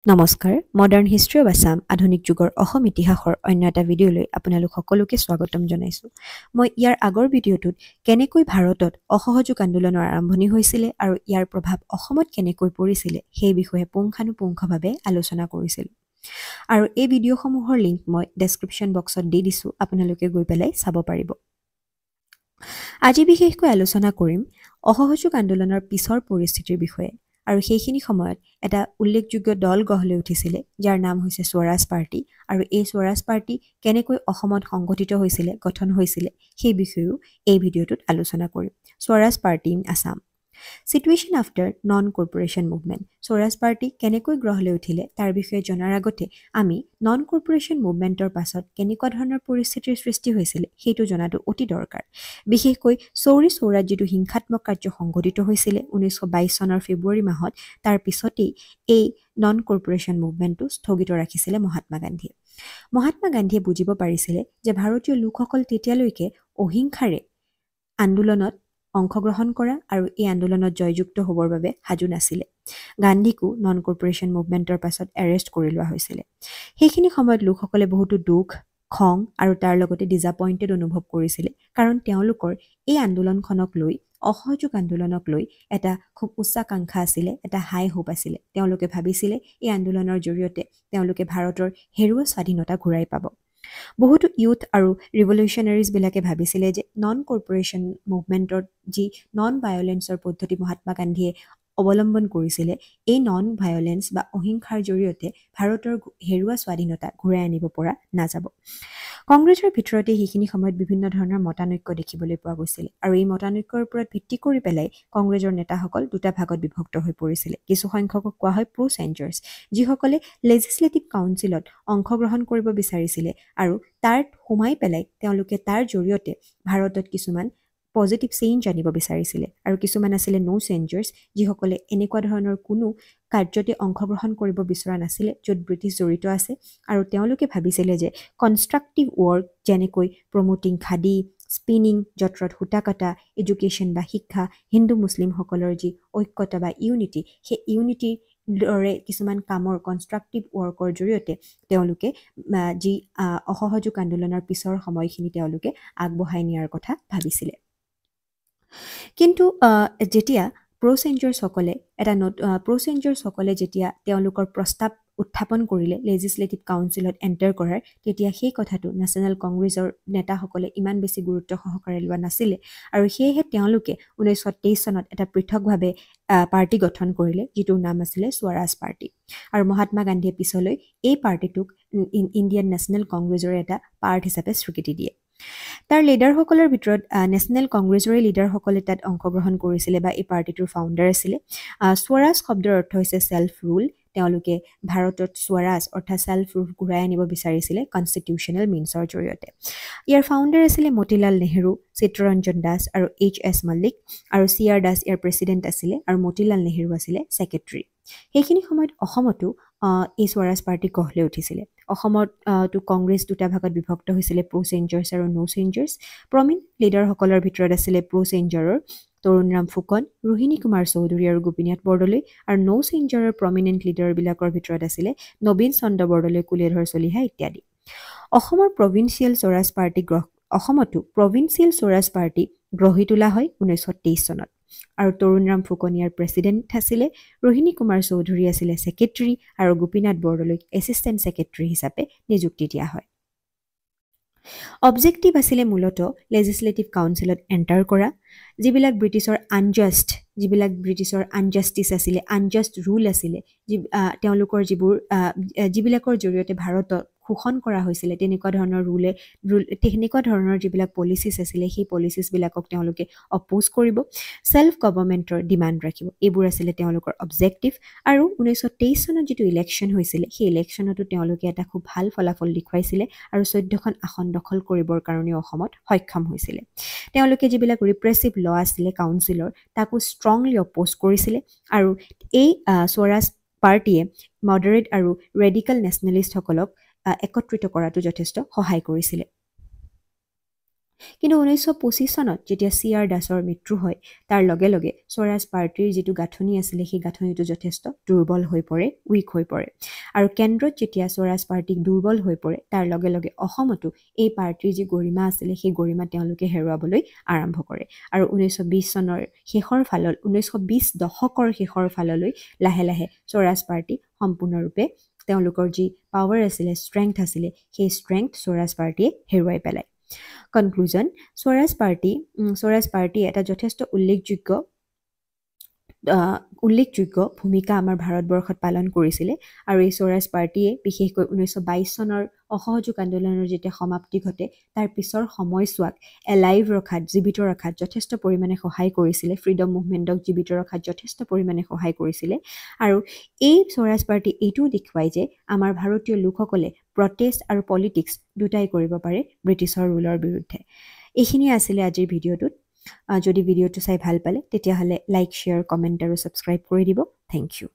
নমস্কাৰ modern history of Assam আধুনিক যুগৰ অসম ইতিহাসৰ অন্য এটা ভিডিঅ'লৈ আপোনালোক সকলোকে স্বাগতম জনাইছোঁ মই ইয়াৰ আগৰ ভিডিঅ'টোত কেনেকৈ ভাৰতত অসহযোগ আন্দোলনৰ আৰম্ভণি হৈছিলে আৰু ইয়াৰ প্ৰভাৱ অসমত কেনেকৈ পৰিছিলে সেই বিষয়ে পুংখানুপুংখভাৱে আলোচনা কৰিছিলোঁ আৰু এই ভিডিঅ'সমূহৰ লিংক মই ডেছক্ৰিপশ্যন বক্সত দি দিছোঁ আপোনালোকে গৈ পেলাই চাব পাৰিব আজি বিশেষকৈ আলোচনা কৰিম অসহযোগ আন্দোলনৰ পিছৰ পৰিস্থিতিৰ বিষয়ে আৰু সেইখিনি সময়ত এটা উল্লেখযোগ্য দল গঢ় লৈ উঠিছিলে যাৰ নাম হৈছে স্বৰাজ পাৰ্টি আৰু এই স্বৰাজ পাৰ্টি কেনেকৈ অসমত সংগঠিত হৈছিলে গঠন হৈছিলে সেই বিষয়েও এই ভিডিঅ'টোত আলোচনা কৰিম Swaraj party in Assam situation after non corporation movement Swaraj party কেনেকৈ গঢ় লৈ উঠিলে তাৰ বিষয়ে জনাৰ আগতে আমি নন কৰ্পোৰেশ্যন মুভমেণ্টৰ পাছত কেনেকুৱা ধৰণৰ পৰিস্থিতিৰ সৃষ্টি হৈছিলে সেইটো জনাটো অতি দৰকাৰ বিশেষকৈ চৌৰি চৌৰাত যিটো হিংসাত্মক কাৰ্য সংঘটিত হৈছিলে 1922 চনৰ ফেব্ৰুৱাৰী মাহত তাৰ পিছতেই এই নন কৰ্পোৰেশ্যন মুভমেণ্টটো স্থগিত ৰাখিছিলে মহাত্মা গান্ধীয়ে বুজিব পাৰিছিলে যে ভাৰতীয় লোকসকল তেতিয়ালৈকে অহিংসাৰে আন্দোলনত অংশগ্ৰহণ কৰা আৰু এই আন্দোলনত জয়যুক্ত হ'বৰ বাবে সাজু নাছিলে গান্ধীকো নন কৰ্পোৰেশ্যন মুভমেণ্টৰ পাছত এৰেষ্ট কৰি লোৱা হৈছিলে সেইখিনি সময়ত লোকসকলে বহুতো দুখ খং আৰু তাৰ লগতে ডিসএপইণ্টেড অনুভৱ কৰিছিলে কাৰণ তেওঁলোকৰ এই আন্দোলনখনক লৈ অসহযোগ আন্দোলনক লৈ এটা খুব উচ্চাকাংক্ষা আছিলে এটা হাই হোপ আছিলে তেওঁলোকে ভাবিছিলে এই আন্দোলনৰ জৰিয়তে তেওঁলোকে ভাৰতৰ হেৰুৱা স্বাধীনতা ঘূৰাই পাব বহুতো ইউথ আৰু ৰিভলিউচনাৰিজ বিলাকে ভাবিছিলে যে নন কৰ্পোৰেশ্যন মুভমেণ্টৰ যি নন ভায়োলেন্সৰ পদ্ধতি মহাত্মা গান্ধীয়ে অৱলম্বন কৰিছিলে এই নন ভায়োলেন্স বা অহিংসাৰ জৰিয়তে ভাৰতৰ হেৰুৱা স্বাধীনতা ঘূৰাই আনিব পৰা নাযাব কংগ্ৰেছৰ ভিতৰতে সেইখিনি সময়ত বিভিন্ন ধৰণৰ মতানৈক্য দেখিবলৈ পোৱা গৈছিল আৰু এই মতানৈক্যৰ ওপৰত ভিত্তি কৰি পেলাই কংগ্ৰেছৰ নেতাসকল দুটা ভাগত বিভক্ত হৈ পৰিছিলে কিছু সংখ্যকক কোৱা হয় প্ৰ চেঞ্জাৰ্ছ যিসকলে লেজিসলেটিভ কাউন্সিলত অংশগ্ৰহণ কৰিব বিচাৰিছিলে আৰু তাৰ সোমাই পেলাই তেওঁলোকে তাৰ জৰিয়তে ভাৰতত কিছুমান পজিটিভ চেঞ্জ আনিব বিচাৰিছিলে আৰু কিছুমান আছিলে নো চেঞ্জাৰ্ছ যিসকলে এনেকুৱা ধৰণৰ কোনো কাৰ্যতে অংশগ্ৰহণ কৰিব বিচৰা নাছিলে য'ত ব্ৰিটিছ জড়িত আছে আৰু তেওঁলোকে ভাবিছিলে যে কনষ্ট্ৰাক্টিভ ৱৰ্ক যেনেকৈ প্ৰমোটিং খাদী স্পিনিং যত্ৰত সূতা কটা এডুকেশ্যন বা শিক্ষা হিন্দু মুছলিমসকলৰ যি ঐক্যতা বা ইউনিটি সেই ইউনিটিৰ দৰে কিছুমান কামৰ কনষ্ট্ৰাক্টিভ ৱৰ্কৰ জৰিয়তে তেওঁলোকে যি অসহযোগ আন্দোলনৰ পিছৰ সময়খিনি তেওঁলোকে আগবঢ়াই নিয়াৰ কথা ভাবিছিলে কিন্তু যেতিয়া প্ৰ'চেঞ্জাৰ্ছসকলে যেতিয়া তেওঁলোকৰ প্ৰস্তাৱ উত্থাপন কৰিলে লেজিসলেটিভ কাউন্সিলত এণ্টাৰ কৰাৰ তেতিয়া সেই কথাটো নেশ্যনেল কংগ্ৰেছৰ নেতাসকলে ইমান বেছি গুৰুত্ব সহকাৰে লোৱা নাছিলে আৰু সেয়েহে তেওঁলোকে 1923 চনত এটা পৃথকভাৱে পাৰ্টি গঠন কৰিলে যিটোৰ নাম আছিলে স্বৰাজ পাৰ্টি আৰু মহাত্মা গান্ধীয়ে পিছলৈ এই পাৰ্টিটোক ইণ্ডিয়ান নেশ্যনেল কংগ্ৰেছৰ এটা পাৰ্ট হিচাপে স্বীকৃতি দিয়ে তাৰ লিডাৰসকলৰ ভিতৰত নেশ্যনেল কংগ্ৰেছৰে লিডাৰসকলে তাত অংশগ্ৰহণ কৰিছিলে বা এই পাৰ্টিটোৰ ফাউণ্ডাৰ আছিলে স্বৰাজ শব্দৰ অৰ্থ হৈছে ছেল্ফ ৰুল তেওঁলোকে ভাৰতত স্বৰাজ অৰ্থাৎ ছেল্ফ ৰুল ঘূৰাই আনিব বিচাৰিছিলে কনষ্টিটিউশ্যনেল মিনছৰ জৰিয়তে ইয়াৰ ফাউণ্ডাৰ আছিলে মতিলাল নেহেৰু চিত্তৰঞ্জন দাস আৰু H.S. মল্লিক আৰু C.R. দাস ইয়াৰ প্ৰেছিডেণ্ট আছিলে আৰু মতিলাল নেহেৰু আছিলে ছেক্ৰেটাৰী সেইখিনি সময়ত অসমতো এই স্বৰাজ পাৰ্টি গঢ় লৈ উঠিছিলে অসমত কংগ্ৰেছ দুটা ভাগত বিভক্ত হৈছিলে প্ৰ চেঞ্জাৰ্ছ আৰু নো চেঞ্জাৰ্ছ প্ৰমিনেণ্ট লিডাৰসকলৰ ভিতৰত আছিলে প্ৰ চেঞ্জাৰৰ তৰুণৰাম ফুকন ৰোহিণী কুমাৰ চৌধুৰী আৰু গোপীনাথ বৰদলৈ আৰু নো চেঞ্জাৰৰ প্ৰমিনেণ্ট লিডাৰবিলাকৰ ভিতৰত আছিলে নবীন চন্দ্ৰ বৰদলৈ কুলেধৰ চলিহা ইত্যাদি অসমতো প্ৰভিন্সিয়েল স্বৰাজ পাৰ্টি গঢ়ি তোলা হয় 1923 চনত আৰু তৰুণৰাম ফুকন ইয়াৰ প্ৰেছিডেণ্ট আছিলে ৰোহিণী কুমাৰ চৌধুৰী আছিলে ছেক্ৰেটাৰী আৰু গোপীনাথ বৰদলৈক এছিষ্টেণ্ট ছেক্ৰেটাৰী হিচাপে নিযুক্তি দিয়া হয় অবজেক্টিভ আছিলে মূলতঃ লেজিসলেটিভ কাউন্সিলত এণ্টাৰ কৰা যিবিলাক ব্ৰিটিছৰ আনজাষ্টিছ আছিলে আনজাষ্ট ৰুল আছিলে তেওঁলোকৰ যিবিলাকৰ জৰিয়তে ভাৰতত শোষণ কৰা হৈছিলে তেনেকুৱা ধৰণৰ যিবিলাক পলিচিছ আছিলে সেই পলিচিছবিলাকক তেওঁলোকে অপ'জ কৰিব ছেল্ফ গভৰ্ণমেণ্টৰ ডিমাণ্ড ৰাখিব এইবোৰ আছিলে তেওঁলোকৰ অবজেক্টিভ আৰু 1923 চনত যিটো ইলেকশ্যন হৈছিলে সেই ইলেকশ্যনতো তেওঁলোকে এটা খুব ভাল ফলাফল দেখুৱাইছিলে আৰু 14খন আসন দখল কৰিবৰ কাৰণে অসমত সক্ষম হৈছিলে তেওঁলোকে যিবিলাক ৰিপ্ৰেছিভ ল আছিলে কাউন্সিলৰ তাকো ষ্ট্ৰংলি অপ'জ কৰিছিলে আৰু এই স্বৰাজ পাৰ্টিয়ে মডাৰেট আৰু ৰেডিকেল নেশ্যনেলিষ্টসকলক একত্ৰিত কৰাটো যথেষ্ট সহায় কৰিছিলে কিন্তু 1925 চনত যেতিয়া C.R. দাসৰ মৃত্যু হয় তাৰ লগে লগে স্বৰাজ পাৰ্টিৰ যিটো গাঁথনি আছিলে সেই গাঁথনিটো যথেষ্ট দুৰ্বল হৈ পৰে উইক হৈ পৰে আৰু কেন্দ্ৰত যেতিয়া স্বৰাজ পাৰ্টিক দুৰ্বল হৈ পৰে তাৰ লগে লগে অসমতো এই পাৰ্টিৰ যি গৰিমা আছিলে সেই গৰিমা তেওঁলোকে হেৰুৱাবলৈ আৰম্ভ কৰে আৰু 1920 চনৰ শেষৰ ফালৰ 1920 দশকৰ শেষৰ ফাললৈ লাহে লাহে স্বৰাজ পাৰ্টি সম্পূৰ্ণৰূপে তেওঁলোকৰ যি পাৱাৰ আছিলে ষ্ট্ৰেংথ আছিলে সেই ষ্ট্ৰেংথ স্বৰাজ পাৰ্টিয়ে হেৰুৱাই পেলায় কনক্লুজন স্বৰাজ পাৰ্টি এটা যথেষ্ট উল্লেখযোগ্য ভূমিকা আমাৰ ভাৰতবৰ্ষত পালন কৰিছিলে আৰু এই স্বৰাজ পাৰ্টিয়ে বিশেষকৈ 1922 চনৰ অসহযোগ আন্দোলনৰ যেতিয়া সমাপ্তি ঘটে তাৰ পিছৰ সময়ছোৱাক এলাইভ ৰখাত জীৱিত ৰখাত যথেষ্ট পৰিমাণে সহায় কৰিছিলে ফ্ৰীডম মুভমেণ্টক জীৱিত ৰখাত যথেষ্ট পৰিমাণে সহায় কৰিছিলে আৰু এই স্বৰাজ পাৰ্টি এইটোও দেখুৱাই যে আমাৰ ভাৰতীয় লোকসকলে প্ৰটেষ্ট আৰু পলিটিক্স দুটাই কৰিব পাৰে ব্ৰিটিছৰ ৰুলৰ বিৰুদ্ধে এইখিনিয়ে আছিলে আজিৰ ভিডিঅ'টোত যদি ভিডিঅ'টো চাই ভাল পালে তেতিয়াহ'লে লাইক শ্বেয়াৰ কমেণ্ট আৰু ছাবস্ক্ৰাইব কৰি দিব থেংক ইউ